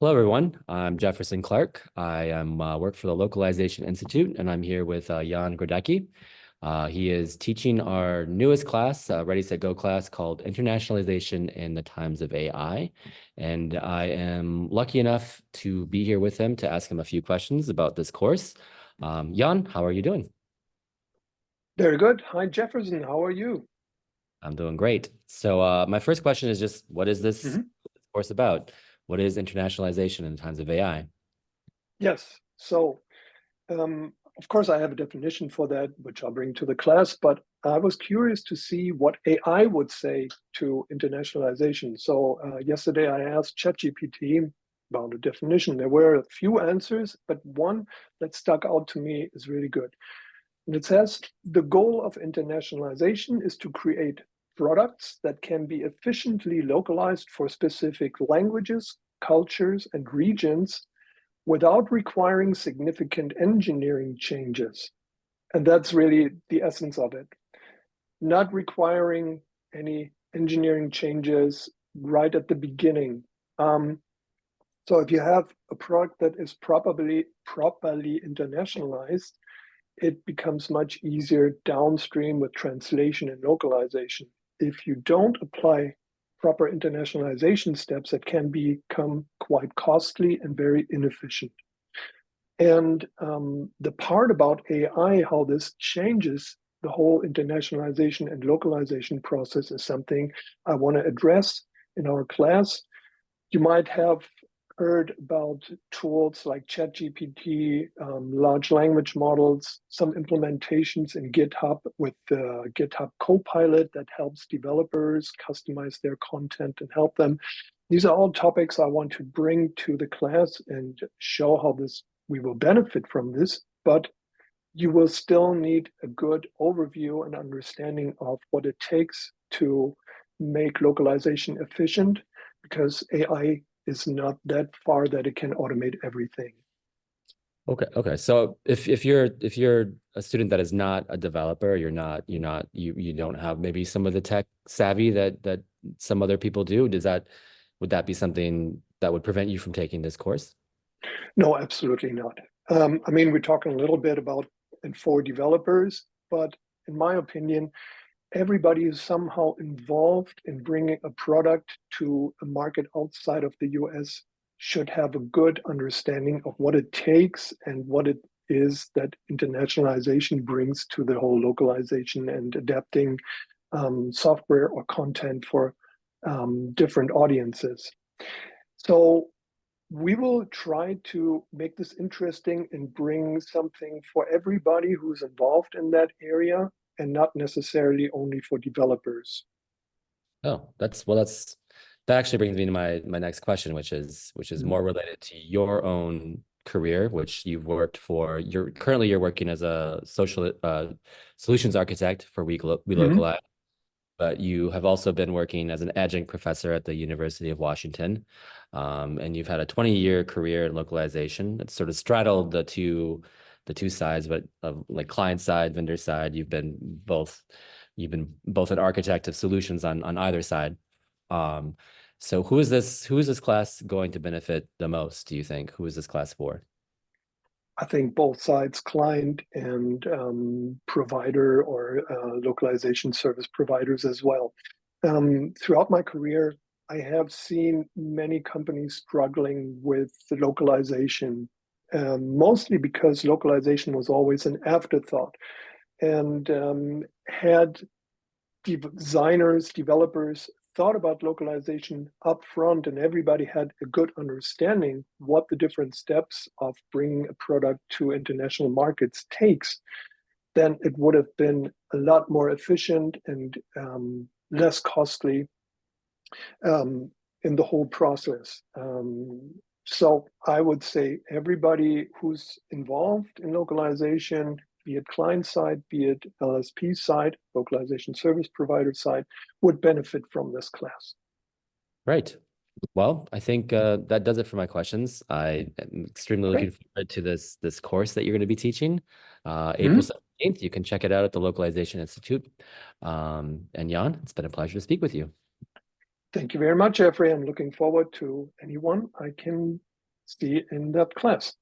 Hello, everyone. I'm Jefferson Clark. I am work for the Localization Institute, and I'm here with Jan Grodecki. He is teaching our newest class, ReadySetGo class, called Internationalization in the Times of AI. And I am lucky enough to be here with him to ask him a few questions about this course. Jan, how are you doing? Very good. Hi, Jefferson. How are you? I'm doing great. So my first question is just, what is this course about? What is internationalization in times of AI? Yes. Of course, I have a definition for that, which I'll bring to the class, but I was curious to see what AI would say to internationalization. Yesterday I asked ChatGPT about a definition. There were a few answers, but one that stuck out to me is really good. And it says, the goal of internationalization is to create products that can be efficiently localized for specific languages, cultures, and regions without requiring significant engineering changes. And that's really the essence of it. Not requiring any engineering changes right at the beginning. So if you have a product that is properly internationalized, it becomes much easier downstream with translation and localization. If you don't apply proper internationalization steps, it can become quite costly and very inefficient. And the part about AI, how this changes the whole internationalization and localization process, is something I want to address in our class. You might have heard about tools like ChatGPT, large language models, some implementations in GitHub with the GitHub Copilot that helps developers customize their content and help them. These are all topics I want to bring to the class and show how we will benefit from this, but you will still need a good overview and understanding of what it takes to make localization efficient, because AI is not that far that it can automate everything. Okay. So if you're a student that is not a developer, you don't have maybe some of the tech savvy that some other people do, would that be something that would prevent you from taking this course? No, absolutely not. I mean, we're talking a little bit about and for developers, but in my opinion, everybody is somehow involved in bringing a product to a market outside of the US should have a good understanding of what it takes and what it is that internationalization brings to the whole localization and adapting software or content for different audiences. So we will try to make this interesting and bring something for everybody who's involved in that area, and not necessarily only for developers. Oh, that actually brings me to my next question, which is more related to your own career, which you've worked for. You're working as a social solutions architect for Welocalize, but you have also been working as an adjunct professor at the University of Washington, and you've had a 20-year career in localization. It's sort of straddled the two sides, but like client side, vendor side. You've been both an architect of solutions on either side. So who is this class going to benefit the most, do you think? Who is this class for? I think both sides, client and provider or localization service providers as well. Throughout my career, I have seen many companies struggling with the localization, mostly because localization was always an afterthought. And had designers, developers thought about localization up front and everybody had a good understanding what the different steps of bringing a product to international markets takes, then it would have been a lot more efficient and less costly in the whole process. So I would say everybody who's involved in localization, be it client side, be it LSP side, localization service provider side, would benefit from this class. Right. Well, I think that does it for my questions. I am extremely looking forward to this course that you're going to be teaching, April 17th. You can check it out at the Localization Institute. And Jan, it's been a pleasure to speak with you. Thank you very much, Jeffrey. I'm looking forward to anyone I can see in that class.